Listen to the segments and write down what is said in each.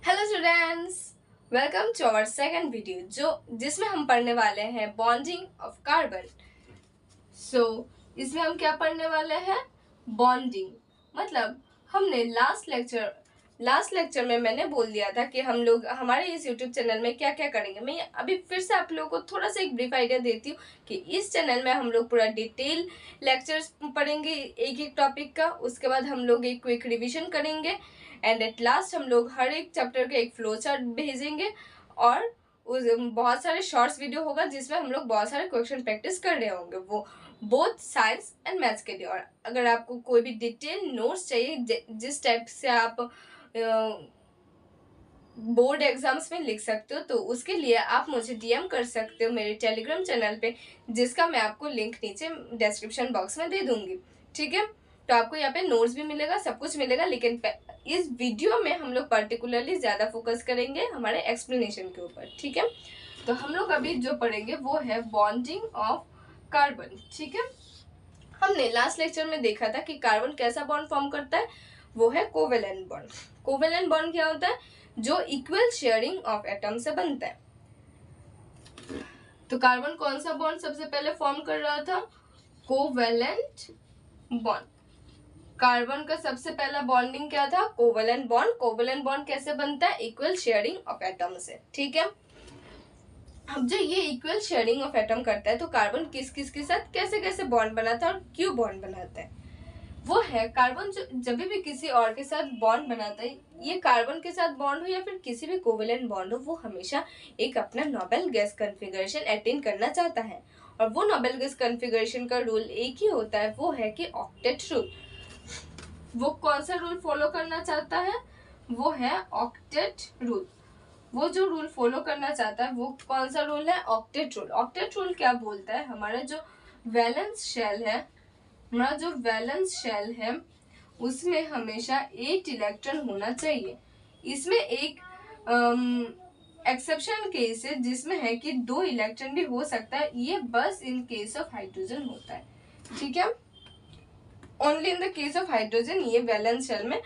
Hello students, welcome to our second video जिसमें हम पढ़ने वाले हैं बॉन्डिंग ऑफ कार्बन। इसमें हम क्या पढ़ने वाले हैं? बॉन्डिंग। मतलब हमने लास्ट लेक्चर में मैंने बोल दिया था कि हम लोग हमारे इस यूट्यूब चैनल में क्या क्या करेंगे। मैं अभी फिर से आप लोगों को थोड़ा सा एक ब्रीफ आइडिया देती हूँ कि इस चैनल में हम लोग पूरा डिटेल लेक्चर्स पढ़ेंगे एक एक टॉपिक का। उसके बाद हम लोग एक क्विक रिविजन करेंगे एंड एट लास्ट हम लोग हर एक चैप्टर का एक फ्लो चार्ट भेजेंगे और उस बहुत सारे शॉर्ट्स वीडियो होगा जिसमें हम लोग बहुत सारे क्वेश्चन प्रैक्टिस कर रहे होंगे, वो बोथ साइंस एंड मैथ्स के लिए। और अगर आपको कोई भी डिटेल नोट्स चाहिए जिस टाइप से आप बोर्ड एग्जाम्स में लिख सकते हो, तो उसके लिए आप मुझे डीएम कर सकते हो मेरे टेलीग्राम चैनल पे, जिसका मैं आपको लिंक नीचे डिस्क्रिप्शन बॉक्स में दे दूंगी। ठीक है, तो आपको यहाँ पे नोट्स भी मिलेगा, सब कुछ मिलेगा, लेकिन इस वीडियो में हम लोग पर्टिकुलरली ज़्यादा फोकस करेंगे हमारे एक्सप्लेनेशन के ऊपर। ठीक है, तो हम लोग अभी जो पढ़ेंगे वो है बॉन्डिंग ऑफ कार्बन। ठीक है, हमने लास्ट लेक्चर में देखा था कि कार्बन कैसा बॉन्ड फॉर्म करता है, वो है कोवेलेंट बॉन्ड। कोवेलेंट बॉन्ड क्या होता है? जो इक्वल शेयरिंग ऑफ एटम से बनता है। तो कार्बन कौन सा बॉन्ड सबसे पहले फॉर्म कर रहा था? Covalent bond. कार्बन का सबसे पहला बॉन्डिंग क्या था? Covalent bond. कोवेलेंट बॉन्ड कैसे बनता है? इक्वल शेयरिंग ऑफ एटम से। ठीक है, अब जो ये इक्वल शेयरिंग ऑफ एटम करता है, तो कार्बन किस किस के साथ कैसे कैसे बॉन्ड बनाता है और क्यों बॉन्ड बनाता है? वो है कार्बन जो जब भी किसी और के साथ बॉन्ड बनाता है, ये कार्बन के साथ बॉन्ड हो या फिर किसी भी कोवेलेंट बॉन्ड हो, वो हमेशा एक अपना नोबेल गैस कॉन्फ़िगरेशन अटेन करना चाहता है। और वो नोबेल गैस कॉन्फ़िगरेशन का रूल एक ही होता है, वो है कि ऑक्टेट रूल। वो कौन सा रूल फॉलो करना चाहता है? वो है ऑक्टेट रूल। वो जो रूल फॉलो करना चाहता है वो कौन सा रूल है? Octet rule. ऑक्टेट रूल क्या बोलता है? हमारा जो वैलेंस शेल है उसमें हमेशा 8 इलेक्ट्रॉन होना चाहिए। इसमें एक एक्सेप्शन केस है जिसमें है कि 2 इलेक्ट्रॉन भी हो सकता है, ये बस इन केस ऑफ हाइड्रोजन होता है। ठीक है, only in the case of hydrogen ये वैलेंस शेल में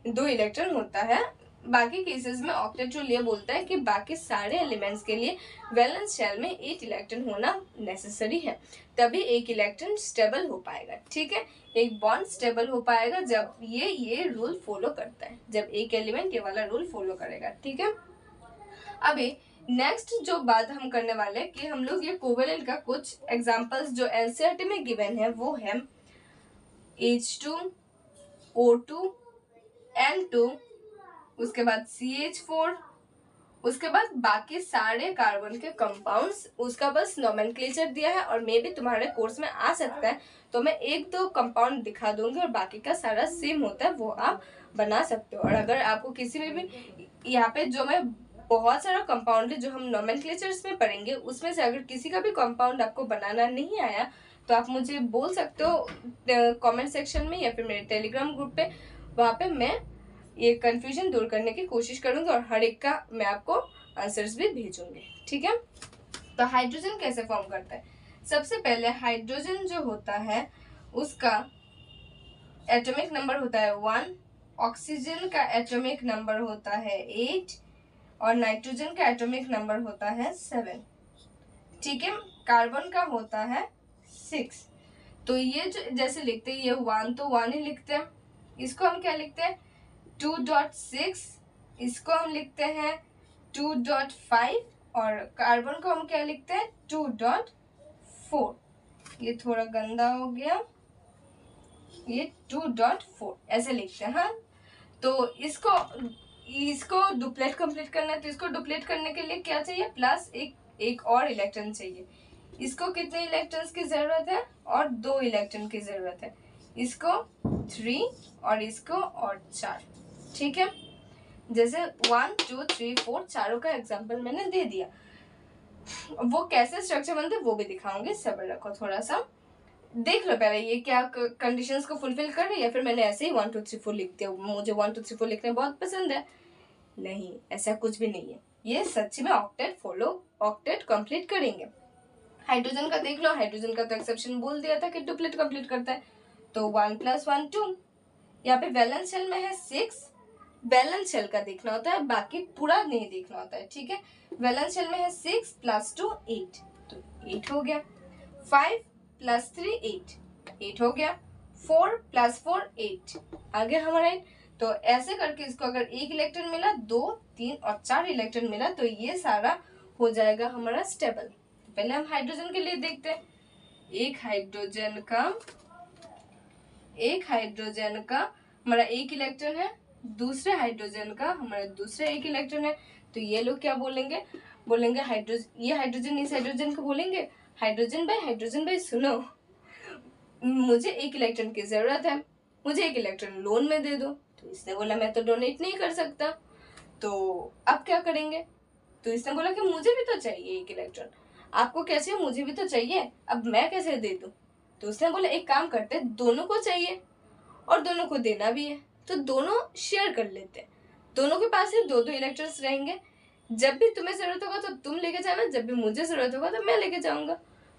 2 इलेक्ट्रॉन होता है। बाकी केसेस में ऑक्टेट रूल ये बोलता है कि बाकी सारे एलिमेंट्स के लिए वैलेंस शेल में 8 इलेक्ट्रॉन होना नेसेसरी है, तभी एक इलेक्ट्रॉन स्टेबल हो पाएगा। ठीक है, एक बॉन्ड स्टेबल हो पाएगा जब ये रूल फॉलो करता है, जब एक एलिमेंट ये वाला रूल फॉलो करेगा। ठीक है, अभी नेक्स्ट जो बात हम करने वाले हैं कि हम लोग ये कोवेलेंट का कुछ एग्जांपल्स जो एनसीईआरटी में गिवन है वो है H2, O2, N2, उसके बाद CH4, उसके बाद बाकी सारे कार्बन के कंपाउंड्स। उसका बस नोमेनक्लेचर दिया है और मे भी तुम्हारे कोर्स में आ सकता है, तो मैं एक दो कंपाउंड दिखा दूंगी और बाकी का सारा सेम होता है, वो आप बना सकते हो। और अगर आपको किसी में भी यहाँ पे जो मैं बहुत सारा कंपाउंड है जो हम नोमेनक्लेचर्स में पढ़ेंगे, उसमें से अगर किसी का भी कंपाउंड आपको बनाना नहीं आया तो आप मुझे बोल सकते हो कमेंट सेक्शन में या फिर मेरे टेलीग्राम ग्रुप पे। वहाँ पे मैं ये कंफ्यूजन दूर करने की कोशिश करूंगी और हर एक का मैं आपको आंसर्स भी भेजूंगी। ठीक है, तो हाइड्रोजन कैसे फॉर्म करता है? सबसे पहले हाइड्रोजन जो होता है उसका एटॉमिक नंबर होता है 1, ऑक्सीजन का एटॉमिक नंबर होता है 8 और नाइट्रोजन का एटॉमिक नंबर होता है 7। ठीक है, कार्बन का होता है 6। तो ये जो जैसे लिखते हैं, ये 1 तो 1 ही लिखते हैं, इसको हम क्या लिखते हैं 2.6, इसको हम लिखते हैं 2.5 और कार्बन को हम क्या लिखते हैं 2.4। ये थोड़ा गंदा हो गया, ये 2.4 ऐसे लिखते हैं। हाँ, तो इसको डुप्लेट कंप्लीट करना है, तो इसको डुप्लेट करने के लिए क्या चाहिए? प्लस एक और इलेक्ट्रॉन चाहिए। इसको कितने इलेक्ट्रॉन्स की जरूरत है? और 2 इलेक्ट्रॉन की जरूरत है। इसको 3 और इसको और 4। ठीक है, जैसे 1 2 3 4 चारों का एग्जांपल मैंने दे दिया। वो कैसे स्ट्रक्चर बनते हैं वो भी दिखाऊंगे, सब्र रखो, थोड़ा सा देख लो पहले ये क्या कंडीशंस को फुलफिल कर रही है, या फिर मैंने ऐसे ही 1 2 3 4 लिख दिया, मुझे 1 2 3 4 लिखना बहुत पसंद है। नहीं, ऐसा कुछ भी नहीं है, ये सच्ची में ऑक्टेट कंप्लीट करेंगे। हाइड्रोजन का देख लो, हाइड्रोजन का तो एक्सेप्शन बोल दिया था कि डुप्लेट कंप्लीट करता है, तो 1 + 1 2। यहाँ पे वैलेंस शेल में है 6 वैलेंस शेल का देखना होता है, बाकी पूरा नहीं देखना होता है, ठीक है। वैलेंस शेल में है 6 + 2 8, तो 8 हो गया। 5 + 3 8 हो गया। 4 + 4 8 आ गया हमारा 8। तो ऐसे करके इसको अगर एक इलेक्ट्रॉन मिला, 2 3 और 4 इलेक्ट्रॉन मिला, तो ये सारा हो जाएगा हमारा स्टेबल। पहले हम हाइड्रोजन के लिए देखते हैं। एक हाइड्रोजन का हमारा एक इलेक्ट्रॉन है, दूसरे हाइड्रोजन का हमारा दूसरा एक इलेक्ट्रॉन है। तो ये लोग क्या बोलेंगे, ये हाइड्रोजन इस हाइड्रोजन को बोलेंगे, हाइड्रोजन भाई सुनो, मुझे एक इलेक्ट्रॉन की जरूरत है, मुझे एक इलेक्ट्रॉन लोन में दे दो। तो इसने बोला मैं तो डोनेट नहीं कर सकता, तो अब क्या करेंगे। तो इसने बोला कि मुझे भी तो चाहिए एक इलेक्ट्रॉन, आपको कैसे, मुझे भी तो चाहिए, अब मैं कैसे दे दूं। तो उसने बोला एक काम करते, दोनों को चाहिए और दोनों को देना भी है, तो दोनों शेयर कर लेते हैं। दोनों के पास ही 2-2 इलेक्ट्रॉन्स रहेंगे, जब भी तुम्हें जरूरत होगा तो तुम लेके जाना, जब भी मुझे जरूरत होगा तो मैं लेके जाऊंगा।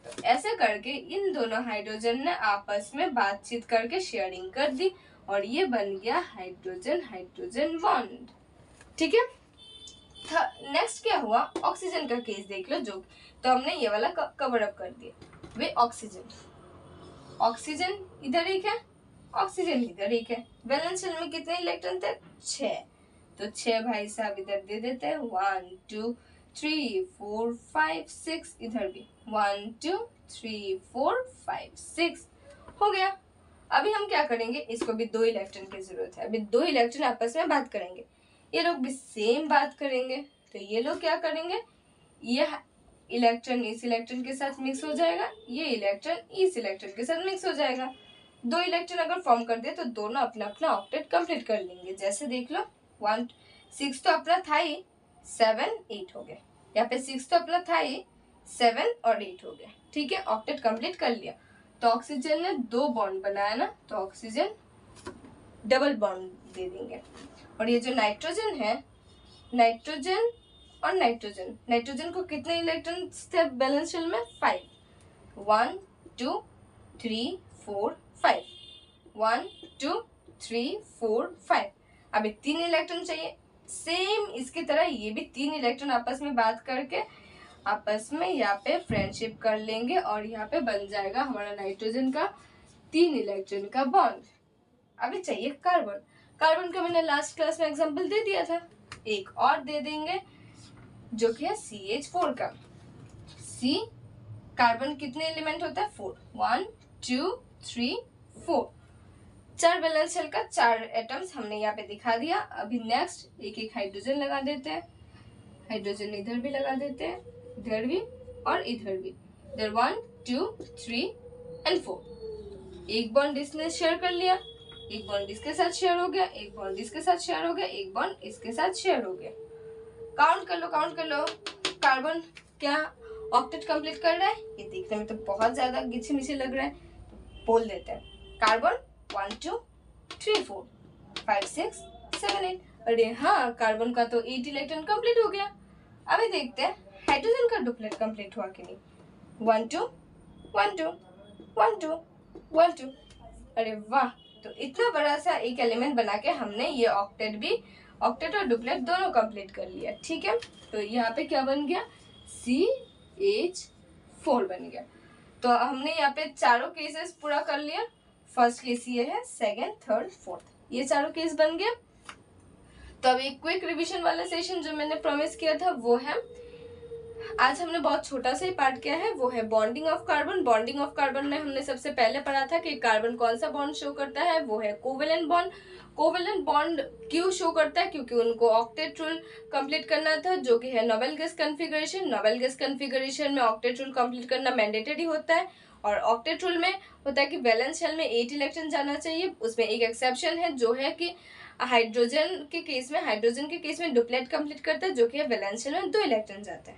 तो ऐसे करके इन दोनों हाइड्रोजन ने आपस में बातचीत करके शेयरिंग कर दी और ये बन गया हाइड्रोजन हाइड्रोजन बॉन्ड, ठीक है। नेक्स्ट क्या हुआ, ऑक्सीजन का केस देख लो, जो तो हमने ये वाला कवर अप कर दिया। वे ऑक्सीजन इधर एक है, ऑक्सीजन इधर एक है। वैलेंस शेल में कितने इलेक्ट्रॉन थे, 6, तो 6 भाई साहब इधर दे देते हैं। 1 2 3 4 5 6, इधर भी 1 2 3 4 5 6 हो गया। अभी हम क्या करेंगे, इसको भी 2 इलेक्ट्रॉन की जरूरत है। अभी 2 इलेक्ट्रॉन आपस में बात करेंगे, ये लोग भी सेम बात करेंगे। तो ये लोग क्या करेंगे, ये इलेक्ट्रॉन इस इलेक्ट्रॉन के साथ मिक्स हो जाएगा, ये इलेक्ट्रॉन इस इलेक्ट्रॉन के साथ मिक्स हो जाएगा। 2 इलेक्ट्रॉन अगर फॉर्म कर दे तो दोनों अपना अपना ऑक्टेट कंप्लीट कर लेंगे। जैसे देख लो 1 6 तो अपना था ही, 7 8 हो गया। यहाँ पे 6 तो अपना था ही, 7 और 8 हो गया, ठीक है। ऑक्टेट कंप्लीट कर लिया। तो ऑक्सीजन ने 2 बॉन्ड बनाया ना, तो ऑक्सीजन डबल बॉन्ड दे देंगे। और ये जो नाइट्रोजन है, नाइट्रोजन और नाइट्रोजन को कितने इलेक्ट्रॉन थे बैलेंस शेल में, 5, 1 2 3 4 5, 1 2 3 4 5। अभी 3 इलेक्ट्रॉन चाहिए, सेम इसकी तरह ये भी 3 इलेक्ट्रॉन आपस में बात करके आपस में यहाँ पे फ्रेंडशिप कर लेंगे और यहाँ पे बन जाएगा हमारा नाइट्रोजन का 3 इलेक्ट्रॉन का बॉन्ड। अभी चाहिए कार्बन, कार्बन का मैंने लास्ट क्लास में एग्जांपल दे दिया था, एक और दे देंगे जो कि है CH4 का। C कार्बन कितने एलिमेंट होता है, 4, 1 2 3 4, 4 वैलेंस शेल का 4 एटम्स हमने यहाँ पे दिखा दिया। अभी नेक्स्ट एक एक हाइड्रोजन लगा देते हैं, हाइड्रोजन इधर भी लगा देते हैं, इधर भी और इधर भी, इधर 1 2 3 and 4। एक बॉन्ड इसने शेयर कर लिया, एक बॉन्ड इसके साथ शेयर हो गया, एक बॉन्ड इसके साथ शेयर हो गया, एक बॉन्ड इसके साथ शेयर हो गया। काउंट कर लो कार्बन क्या ऑक्टेट कंप्लीट कर रहा है। ये देखने में तो बहुत ज्यादा गिछी मिछी लग रहा है, तो बोल देते हैं कार्बन 1 2 3 4 5 6 7 8। अरे हाँ, कार्बन का तो 8 इलेक्ट्रॉन कंप्लीट हो गया। अभी देखते हैं हाइड्रोजन का डुप्लेट कंप्लीट हुआ कि नहीं। 1 2 1 2 1 2 1 2। अरे वाह, तो इतना बड़ा सा एक एलिमेंट बना के हमने ये ऑक्टेट और डुप्लेट दोनों कंप्लीट कर लिया, ठीक है। तो यहाँ पे क्या बन गया, CH4 बन गया। तो हमने यहाँ पे चारों केसेस पूरा कर लिया। फर्स्ट केस ये है, सेकेंड थर्ड फोर्थ, ये चारों केस बन गया। तो अब एक क्विक रिवीजन वाला सेशन जो मैंने प्रॉमिस किया था वो है, आज हमने बहुत छोटा सा ही पार्ट किया है, वो है bonding of carbon. Bonding of carbon में हमने सबसे पहले पढ़ा था कि कार्बन कौन सा बॉन्ड शो करता है, वो है कोवेलेंट बॉन्ड। कोवेलेंट बॉन्ड क्यों शो करता है, क्योंकि उनको ऑक्टेट रूल कंप्लीट करना था, जो कि है noble gas configuration. Noble gas configuration में ऑक्टेट रूल कंप्लीट करना मैंडेटरी होता है। और ऑक्टेट रूल में होता है कि वैलेंस शेल में 8 इलेक्ट्रॉन जाना चाहिए। उसमें एक एक्सेप्शन है जो है कि हाइड्रोजन के केस में डुप्लेट कंप्लीट करता है, जो कि है वैलेंस शेल में 2 इलेक्ट्रॉन जाता है।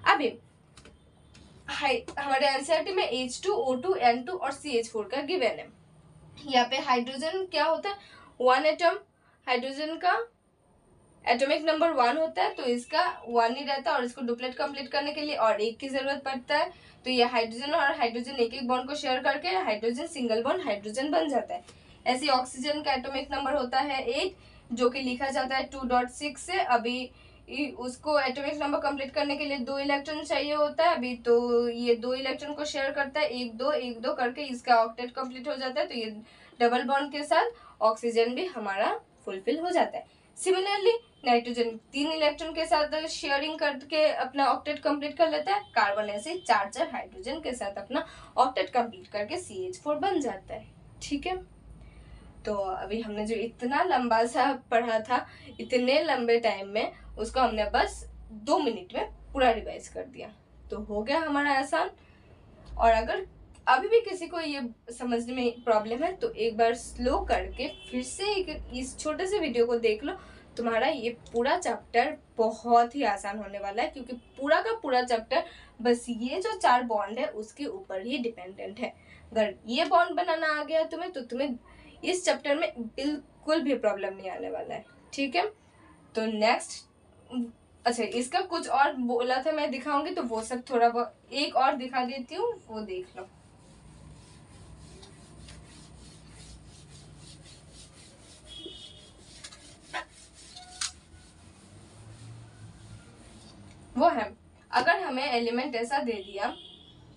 अभी हमारे एनसीईआरटी में H2O2 N2 और CH4 का गिवन है। यहाँ पे हाइड्रोजन क्या होता है, 1 एटम, हाइड्रोजन का एटॉमिक नंबर 1 होता है, तो इसका 1 ही रहता है और इसको डुप्लेट कंप्लीट करने के लिए और एक की जरूरत पड़ता है। तो ये हाइड्रोजन और हाइड्रोजन एक एक बॉन्ड को शेयर करके हाइड्रोजन सिंगल बॉन्ड हाइड्रोजन बन जाता है। ऐसे ऑक्सीजन का एटॉमिक नंबर होता है 8, जो कि लिखा जाता है 2.6 से। अभी उसको एटॉमिक नंबर कंप्लीट करने के लिए 2 इलेक्ट्रॉन चाहिए होता है। अभी तो ये 2 इलेक्ट्रॉन को शेयर करता है, 1 2 करके इसका ऑक्टेट कंप्लीट हो जाता है। तो ये डबल बॉन्ड के साथ ऑक्सीजन भी हमारा फुलफिल हो जाता है। सिमिलरली नाइट्रोजन 3 इलेक्ट्रॉन के साथ शेयरिंग करके अपना ऑक्टेट कंप्लीट कर लेता है। कार्बन ऐसे 4 हाइड्रोजन के साथ अपना ऑक्टेट कंप्लीट करके CH4 बन जाता है। ठीक है, तो अभी हमने जो इतना लंबा सा पढ़ा था, इतने लंबे टाइम में, उसको हमने बस 2 मिनट में पूरा रिवाइज कर दिया। तो हो गया हमारा आसान। और अगर अभी भी किसी को ये समझने में प्रॉब्लम है तो एक बार स्लो करके फिर से इस छोटे से वीडियो को देख लो। तुम्हारा ये पूरा चैप्टर बहुत ही आसान होने वाला है, क्योंकि पूरा का पूरा चैप्टर बस ये जो 4 बॉन्ड है उसके ऊपर ही डिपेंडेंट है। अगर ये बॉन्ड बनाना आ गया तुम्हें, तो तुम्हें इस चैप्टर में बिल्कुल भी प्रॉब्लम नहीं आने वाला है। ठीक है, तो नेक्स्ट, अच्छा इसका कुछ और बोला था मैं दिखाऊंगी, तो वो सब थोड़ा बहुत एक और दिखा देती हूँ, वो देख लो। वो है, अगर हमें एलिमेंट ऐसा दे दिया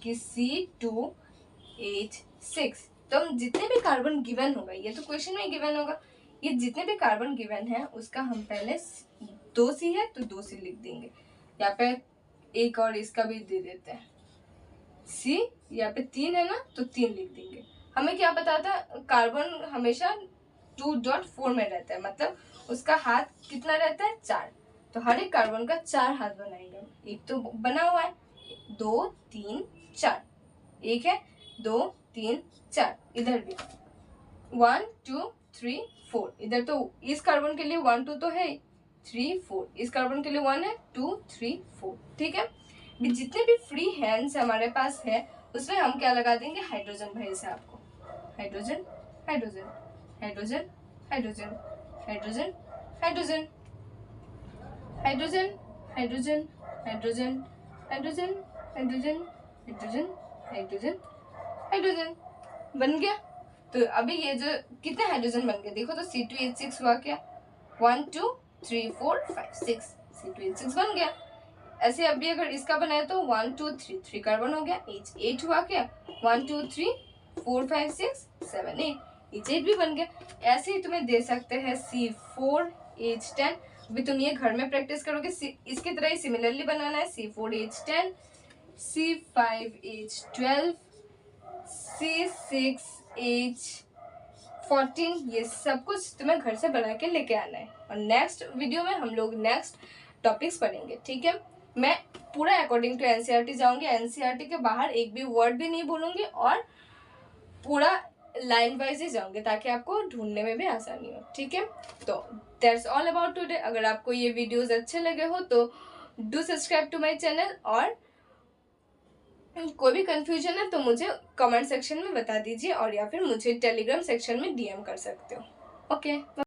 कि C2H6, तो हम जितने भी कार्बन गिवन होगा, ये तो क्वेश्चन में गिवन होगा, ये जितने भी कार्बन गिवन है उसका हम पहले 2C है तो 2C लिख देंगे। यहाँ पे एक और इसका भी दे देते हैं C, यहाँ पे 3 है ना तो 3 लिख देंगे। हमें क्या पता था, कार्बन हमेशा 2.4 में रहता है, मतलब उसका हाथ कितना रहता है 4, तो हर एक कार्बन का 4 हाथ बनाएंगे। एक तो बना हुआ है 2 3 4, एक है 2 3 4, इधर भी 1 2 3 4, इधर तो इस कार्बन के लिए 1 2 तो है 3 4, इस कार्बन के लिए 1 है 2 3 4। ठीक है, जितने भी फ्री हैंड्स हमारे पास है उसमें हम क्या लगा देंगे, हाइड्रोजन भाई साहब को, hydrogen hydrogen hydrogen hydrogen hydrogen hydrogen hydrogen hydrogen hydrogen hydrogen hydrogen hydrogen hydrogen hydrogen बन गया। तो अभी ये जो कितने हाइड्रोजन बन गए देखो तो, C2H6 हुआ क्या, 1 2 3 4 5 6, C2H6 बन गया। ऐसे अभी अगर इसका बनाए तो 1 2 3 कार्बन हो गया, H8 हुआ क्या, 1 2 3 4 5 6 7 8, H8 भी बन गया। ऐसे ही तुम्हें दे सकते हैं C4H10, अभी तुम ये घर में प्रैक्टिस करोगे, इसकी तरह ही सिमिलरली बनाना है, C4H10, C5H12, C6H14, ये सब कुछ तुम्हें घर से बना के लेके आना है। और नेक्स्ट वीडियो में हम लोग नेक्स्ट टॉपिक्स पढ़ेंगे। ठीक है, मैं पूरा अकॉर्डिंग टू एनसीईआरटी जाऊंगी, एनसीईआरटी के बाहर एक भी वर्ड भी नहीं भूलूंगी, और पूरा लाइन वाइज ही जाऊंगे ताकि आपको ढूंढने में भी आसानी हो। ठीक है, तो दैट्स ऑल अबाउट टुडे। अगर आपको ये वीडियोस अच्छे लगे हो तो do subscribe to my channel, और कोई भी कंफ्यूजन है तो मुझे कमेंट सेक्शन में बता दीजिए, और या फिर मुझे टेलीग्राम सेक्शन में DM कर सकते हो। ओके।